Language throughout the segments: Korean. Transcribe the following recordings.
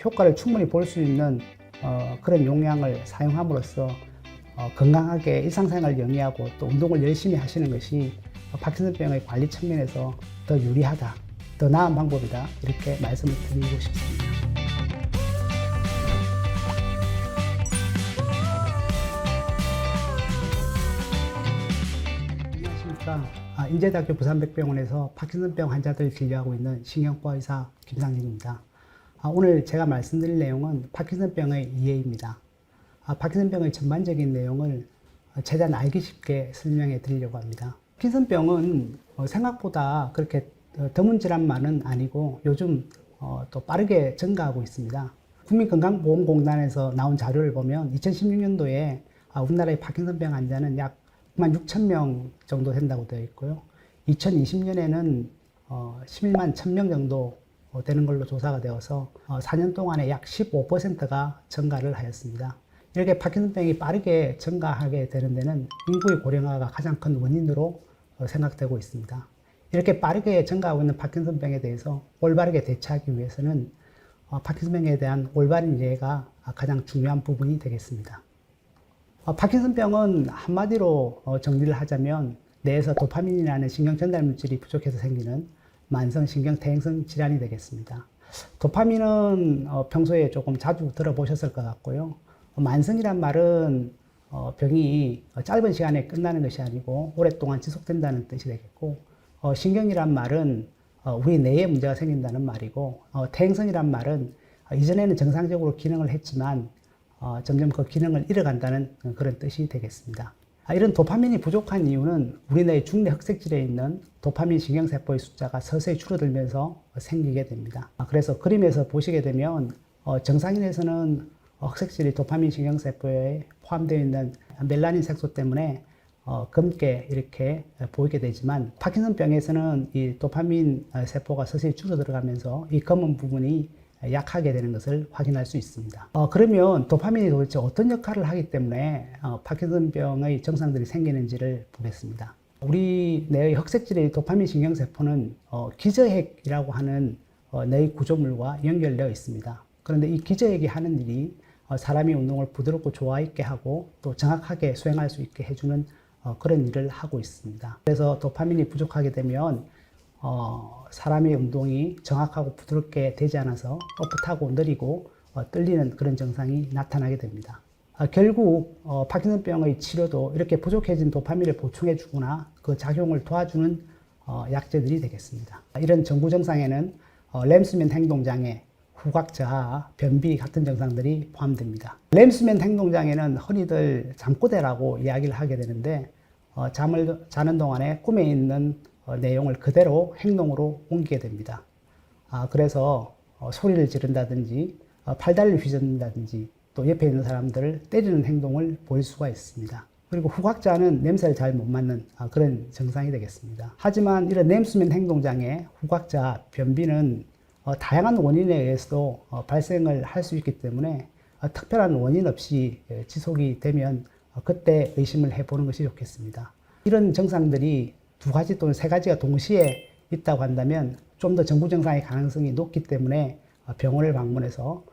효과를 충분히 볼 수 있는 그런 용량을 사용함으로써 건강하게 일상생활을 영위하고 또 운동을 열심히 하시는 것이 파킨슨병의 관리 측면에서 더 유리하다, 더 나은 방법이다, 이렇게 말씀을 드리고 싶습니다. 안녕하십니까. 인제대학교 부산백병원에서 파킨슨병 환자들을 진료하고 있는 신경과 의사 김상진입니다. 오늘 제가 말씀드릴 내용은 파킨슨병의 이해입니다. 파킨슨병의 전반적인 내용을 최대한 알기 쉽게 설명해 드리려고 합니다. 파킨슨병은 생각보다 그렇게 드문 질환만은 아니고 요즘 또 빠르게 증가하고 있습니다. 국민건강보험공단에서 나온 자료를 보면 2016년도에 우리나라의 파킨슨병 환자는 약 9만 6천 명 정도 된다고 되어 있고요. 2020년에는 11만 1,000명 정도 되는 걸로 조사가 되어서 4년 동안에 약 15%가 증가를 하였습니다. 이렇게 파킨슨병이 빠르게 증가하게 되는 데는 인구의 고령화가 가장 큰 원인으로 생각되고 있습니다. 이렇게 빠르게 증가하고 있는 파킨슨병에 대해서 올바르게 대처하기 위해서는 파킨슨병에 대한 올바른 이해가 가장 중요한 부분이 되겠습니다. 파킨슨병은 한마디로 정리를 하자면 뇌에서 도파민이라는 신경 전달 물질이 부족해서 생기는 만성 신경퇴행성 질환이 되겠습니다. 도파민은 평소에 조금 자주 들어보셨을 것 같고요. 만성이란 말은 병이 짧은 시간에 끝나는 것이 아니고 오랫동안 지속된다는 뜻이 되겠고, 신경이란 말은 우리 뇌에 문제가 생긴다는 말이고, 퇴행성이란 말은 이전에는 정상적으로 기능을 했지만 점점 그 기능을 잃어간다는 그런 뜻이 되겠습니다. 이런 도파민이 부족한 이유는 우리 뇌의 중뇌 흑색질에 있는 도파민 신경세포의 숫자가 서서히 줄어들면서 생기게 됩니다. 그래서 그림에서 보시게 되면 정상인에서는 흑색질이 도파민 신경세포에 포함되어 있는 멜라닌 색소 때문에 검게 이렇게 보이게 되지만, 파킨슨병에서는 이 도파민 세포가 서서히 줄어들어가면서 이 검은 부분이 약하게 되는 것을 확인할 수 있습니다. 그러면 도파민이 도대체 어떤 역할을 하기 때문에 파킨슨병의 증상들이 생기는지를 보겠습니다. 우리 뇌의 흑색질의 도파민 신경세포는 기저핵이라고 하는 뇌의 구조물과 연결되어 있습니다. 그런데 이 기저핵이 하는 일이 사람이 운동을 부드럽고 조화 있게 하고 또 정확하게 수행할 수 있게 해주는 그런 일을 하고 있습니다. 그래서 도파민이 부족하게 되면 사람의 운동이 정확하고 부드럽게 되지 않아서 뻣뻣하고 느리고 떨리는 그런 증상이 나타나게 됩니다. 결국 파킨슨병의 치료도 이렇게 부족해진 도파민을 보충해 주거나 그 작용을 도와주는 약제들이 되겠습니다. 이런 정구 증상에는 램스맨 행동장애, 후각저하, 변비 같은 증상들이 포함됩니다. 램스맨 행동장애는 흔히들 잠꼬대라고 이야기를 하게 되는데, 잠을 자는 동안에 꿈에 있는 내용을 그대로 행동으로 옮기게 됩니다. 그래서 소리를 지른다든지 팔다리를 휘젓는다든지 또 옆에 있는 사람들을 때리는 행동을 보일 수가 있습니다. 그리고 후각자는 냄새를 잘 못 맡는 그런 증상이 되겠습니다. 하지만 이런 램스맨 행동장애, 후각자, 변비는 다양한 원인에 의해서도 발생을 할 수 있기 때문에 특별한 원인 없이 지속이 되면 그때 의심을 해보는 것이 좋겠습니다. 이런 증상들이 2가지 또는 3가지가 동시에 있다고 한다면 좀 더 정구 증상의 가능성이 높기 때문에 병원을 방문해서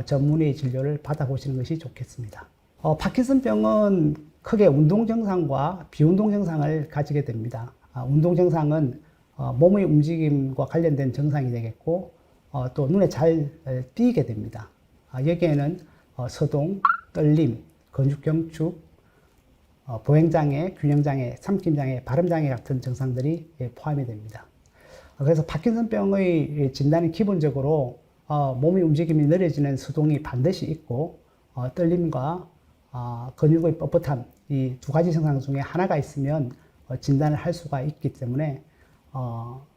전문의 진료를 받아보시는 것이 좋겠습니다. 파킨슨병은 크게 운동 증상과 비운동 증상을 가지게 됩니다. 운동 증상은 몸의 움직임과 관련된 증상이 되겠고, 또 눈에 잘 띄게 됩니다. 여기에는 서동, 떨림, 근육경축, 보행장애, 균형장애, 삼킴장애, 발음장애 같은 증상들이 포함이 됩니다. 그래서 파킨슨병의 진단은 기본적으로 몸의 움직임이 느려지는 서동이 반드시 있고, 떨림과 근육의 뻣뻣함, 이 2가지 증상 중에 하나가 있으면 진단을 할 수가 있기 때문에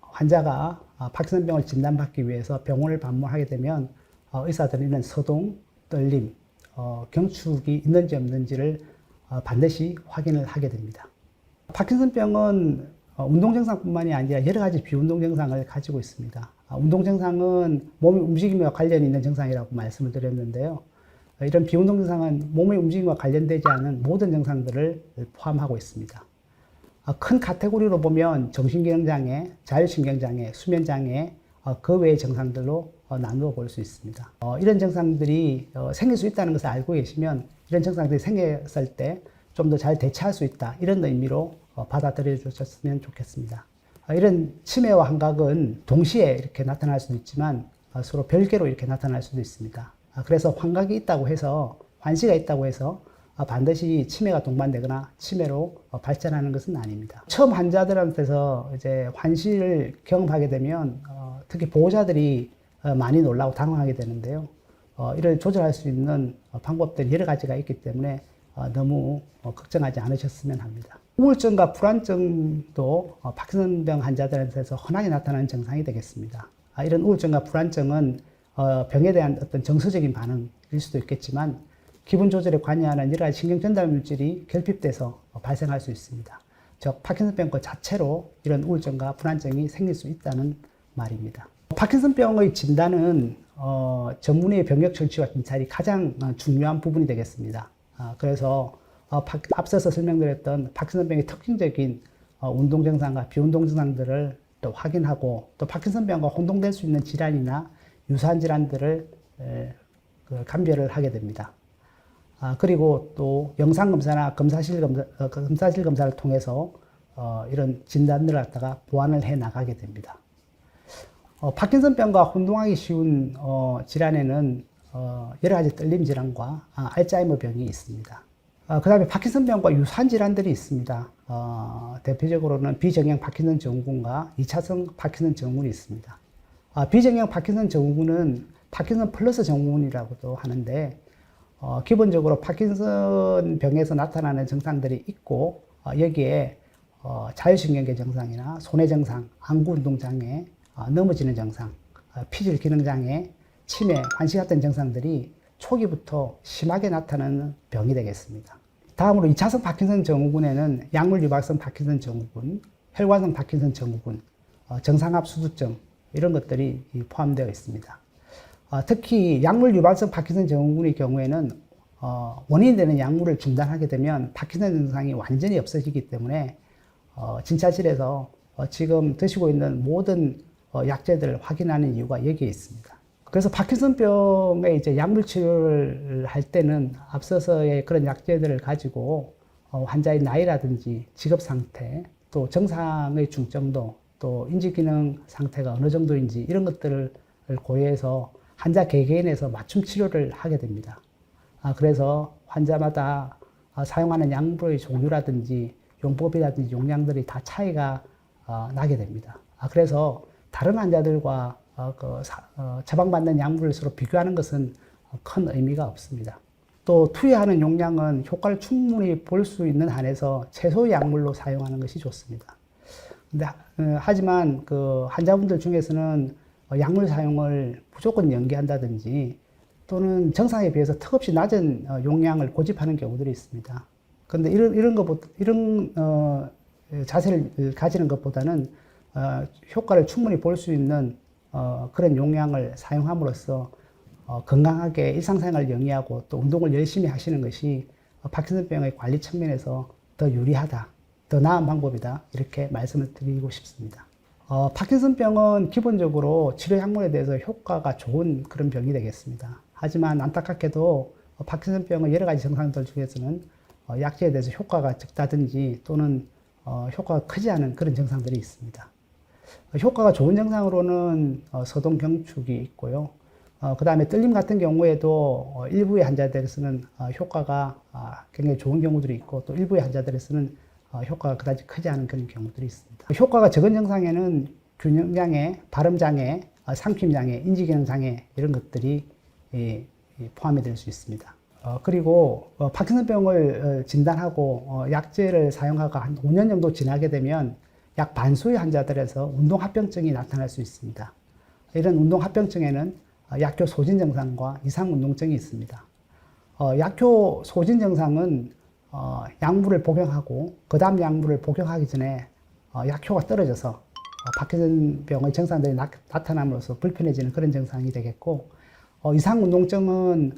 환자가 파킨슨병을 진단받기 위해서 병원을 방문하게 되면 의사들은 이런 서동, 떨림, 경축이 있는지 없는지를 반드시 확인을 하게 됩니다. 파킨슨병은 운동 증상뿐만이 아니라 여러 가지 비운동 증상을 가지고 있습니다. 운동 증상은 몸의 움직임과 관련이 있는 증상이라고 말씀을 드렸는데요. 이런 비운동 증상은 몸의 움직임과 관련되지 않은 모든 증상들을 포함하고 있습니다. 큰 카테고리로 보면 정신기능장애, 자율신경장애, 수면장애, 그 외의 증상들로 나누어 볼 수 있습니다. 이런 증상들이 생길 수 있다는 것을 알고 계시면 이런 증상들이 생겼을 때 좀 더 잘 대처할 수 있다, 이런 의미로 받아들여 주셨으면 좋겠습니다. 이런 치매와 환각은 동시에 이렇게 나타날 수도 있지만 서로 별개로 이렇게 나타날 수도 있습니다. 그래서 환각이 있다고 해서, 환시가 있다고 해서 반드시 치매가 동반되거나 치매로 발전하는 것은 아닙니다. 처음 환자들한테서 이제 환시를 경험하게 되면 특히 보호자들이 많이 놀라고 당황하게 되는데요. 이를 조절할 수 있는 방법들이 여러 가지가 있기 때문에 너무 걱정하지 않으셨으면 합니다. 우울증과 불안증도 파킨슨병 환자들한테서 흔하게 나타나는 증상이 되겠습니다. 이런 우울증과 불안증은 병에 대한 어떤 정서적인 반응일 수도 있겠지만 기분 조절에 관여하는 여러 가지 신경 전달 물질이 결핍돼서 발생할 수 있습니다. 즉 파킨슨병 그 자체로 이런 우울증과 불안증이 생길 수 있다는 말입니다. 파킨슨병의 진단은 전문의의 병력 처치와 진찰이 가장 중요한 부분이 되겠습니다. 그래서 앞서서 설명드렸던 파킨슨병의 특징적인 운동 증상과 비운동 증상들을 또 확인하고, 또 파킨슨병과 혼동될 수 있는 질환이나 유사한 질환들을 감별을 하게 됩니다. 그리고 또 영상검사나 검사실 검사를 통해서 이런 진단들을 갖다가 보완을 해 나가게 됩니다. 파킨슨병과 혼동하기 쉬운 질환에는 여러 가지 떨림 질환과 알츠하이머 병이 있습니다. 그 다음에 파킨슨병과 유사한 질환들이 있습니다. 대표적으로는 비정형 파킨슨 증후군과 2차성 파킨슨 증후군이 있습니다. 비정형 파킨슨 증후군은 파킨슨 플러스 증후군이라고도 하는데, 기본적으로 파킨슨 병에서 나타나는 증상들이 있고, 여기에 자율신경계 증상이나 손해 증상, 안구 운동 장애, 넘어지는 증상, 피질 기능 장애, 치매, 환시 같은 증상들이 초기부터 심하게 나타나는 병이 되겠습니다. 다음으로 2차성 파킨슨 증후군에는 약물 유발성 파킨슨 증후군, 혈관성 파킨슨 증후군, 정상압수두증, 이런 것들이 포함되어 있습니다. 특히 약물 유발성 파킨슨 증후군의 경우에는 원인이 되는 약물을 중단하게 되면 파킨슨 증상이 완전히 없어지기 때문에 진찰실에서 지금 드시고 있는 모든 약제들을 확인하는 이유가 여기에 있습니다. 그래서 파킨슨병의 이제 약물 치료를 할 때는 앞서서의 그런 약제들을 가지고 환자의 나이라든지 직업 상태, 또 정상의 중증도, 또 인지기능 상태가 어느 정도인지 이런 것들을 고려해서 환자 개개인에서 맞춤 치료를 하게 됩니다. 그래서 환자마다 사용하는 약물의 종류라든지 용법이라든지 용량들이 다 차이가 나게 됩니다. 그래서 다른 환자들과 처방받는 약물을 서로 비교하는 것은 큰 의미가 없습니다. 또 투여하는 용량은 효과를 충분히 볼 수 있는 한에서 최소의 약물로 사용하는 것이 좋습니다. 근데 하지만 그 환자분들 중에서는 약물 사용을 무조건 연기한다든지 또는 정상에 비해서 턱없이 낮은 용량을 고집하는 경우들이 있습니다. 그런데 이런 자세를 가지는 것보다는 효과를 충분히 볼 수 있는 그런 용량을 사용함으로써 건강하게 일상생활을 영위하고 또 운동을 열심히 하시는 것이 파킨슨병의 관리 측면에서 더 유리하다, 더 나은 방법이다, 이렇게 말씀을 드리고 싶습니다. 파킨슨병은 기본적으로 치료 약물에 대해서 효과가 좋은 그런 병이 되겠습니다. 하지만 안타깝게도 파킨슨병의 여러 가지 증상들 중에서는 약제에 대해서 효과가 적다든지 또는 효과가 크지 않은 그런 증상들이 있습니다. 효과가 좋은 증상으로는 서동 경축이 있고요. 그 다음에 떨림 같은 경우에도 일부의 환자들에서는 효과가 굉장히 좋은 경우들이 있고, 또 일부의 환자들에서는 효과가 그다지 크지 않은 그런 경우들이 있습니다. 효과가 적은 증상에는 균형장애, 발음장애, 삼킴장애, 인지기능장애 이런 것들이 포함이 될 수 있습니다. 그리고 파킨슨병을 진단하고 약제를 사용하고 한 5년 정도 지나게 되면 약 반수의 환자들에서 운동합병증이 나타날 수 있습니다. 이런 운동합병증에는 약효 소진 증상과 이상 운동증이 있습니다. 약효 소진 증상은 약물을 복용하고 그 다음 약물을 복용하기 전에 약효가 떨어져서 파킨슨병의 증상들이 나타남으로써 불편해지는 그런 증상이 되겠고, 이상 운동증은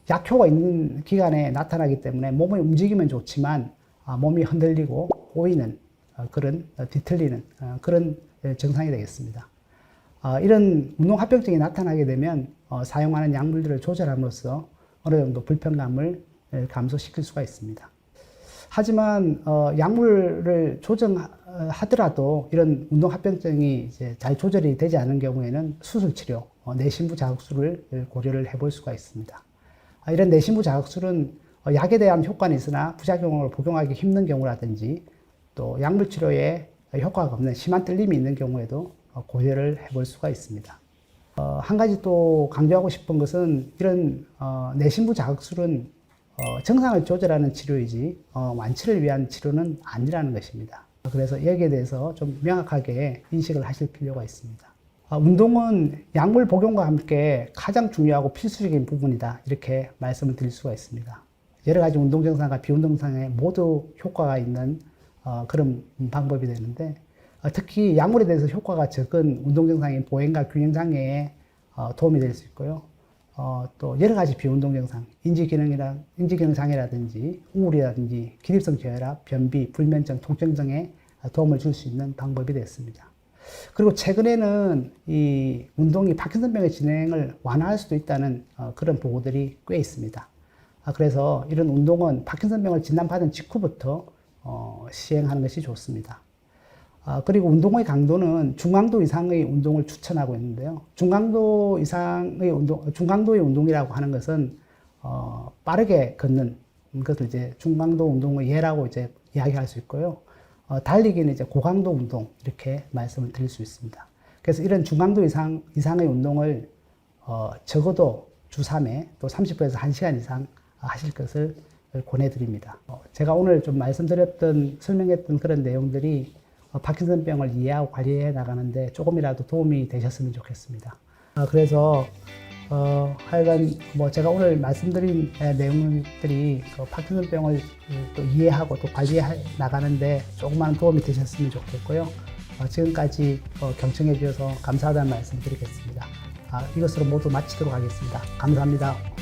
약효가 있는 기간에 나타나기 때문에 몸의 움직이면 좋지만 몸이 흔들리고 꼬이는 그런 뒤틀리는 그런 증상이 되겠습니다. 이런 운동합병증이 나타나게 되면 사용하는 약물들을 조절함으로써 어느 정도 불편감을 감소시킬 수가 있습니다. 하지만 약물을 조정하더라도 이런 운동합병증이 이제 잘 조절이 되지 않은 경우에는 수술치료, 내심부 자극술을 고려를 해볼 수가 있습니다. 이런 내심부 자극술은 약에 대한 효과는 있으나 부작용을 복용하기 힘든 경우라든지 또 약물치료에 효과가 없는 심한 떨림이 있는 경우에도 고려를 해볼 수가 있습니다. 한 가지 또 강조하고 싶은 것은 이런 내심부 자극술은 증상을 조절하는 치료이지 완치를 위한 치료는 아니라는 것입니다. 그래서 여기에 대해서 좀 명확하게 인식을 하실 필요가 있습니다. 운동은 약물 복용과 함께 가장 중요하고 필수적인 부분이다, 이렇게 말씀을 드릴 수가 있습니다. 여러 가지 운동 증상과 비운동 증상에 모두 효과가 있는 그런 방법이 되는데, 특히 약물에 대해서 효과가 적은 운동 증상인 보행과 균형 장애에 도움이 될 수 있고요. 또 여러 가지 비운동 증상, 인지기능 장애라든지 우울이라든지 기립성 저혈압, 변비, 불면증, 통증 등에 도움을 줄 수 있는 방법이 됐습니다. 그리고 최근에는 이 운동이 파킨슨병의 진행을 완화할 수도 있다는 그런 보고들이 꽤 있습니다. 그래서 이런 운동은 파킨슨병을 진단받은 직후부터 시행하는 것이 좋습니다. 그리고 운동의 강도는 중강도 이상의 운동을 추천하고 있는데요. 중강도의 운동이라고 하는 것은 빠르게 걷는 것을 이제 중강도 운동의 예라고 이제 이야기할 수 있고요. 달리기는 이제 고강도 운동, 이렇게 말씀을 드릴 수 있습니다. 그래서 이런 중강도 이상의 운동을 적어도 주 3회 또 30분에서 1시간 이상 하실 것을 권해드립니다. 제가 오늘 좀 설명했던 그런 내용들이 파킨슨병을 이해하고 관리해 나가는데 조금이라도 도움이 되셨으면 좋겠습니다. 그래서 하여간 제가 오늘 말씀드린 내용들이 파킨슨병을 또 이해하고 또 관리해 나가는데 조그마한 도움이 되셨으면 좋겠고요. 지금까지 경청해 주셔서 감사하다는 말씀 드리겠습니다. 이것으로 모두 마치도록 하겠습니다. 감사합니다.